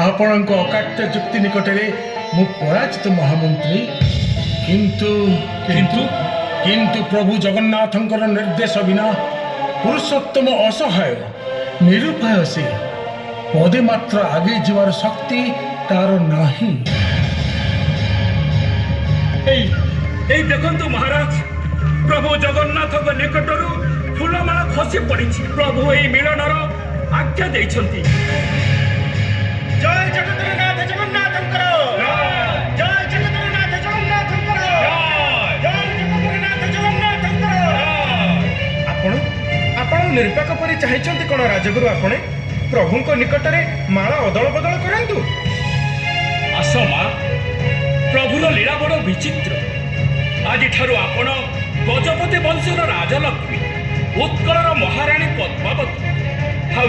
आपण अकाट्य जुक्ति निकटरे मु पराजित महामंत्री किंतु किंतु किंतु प्रभु जगन्नाथंकर निर्देश बिना पुरुषोत्तम असहाय निरुपाय से पदे मात्र आगे जीवार शक्ति तार नाही। এই দেখন্তু महाराज प्रभु जगन्नाथ निकटर फूलमाला खसी पड़ी प्रभु এই मिलनर आज्ञा देइछंती। जय जगन्नाथ जगन्नाथंकर जय जगन्नाथ जगन्नाथंकर जय जगन्नाथ जगन्नाथंकर। आपण आपण निरपेक्ष परि चाहिछंती कोन राजगुरु आपण प्रभुଙ୍କ निकटरे माला अदल बदल करंतु। आस माँ प्रभुर लीला बड़ विचित्र। आज ठारू आपण गजपति वंशर राजलक्ष्मी उत्कलर महाराणी पद्मावती हाउ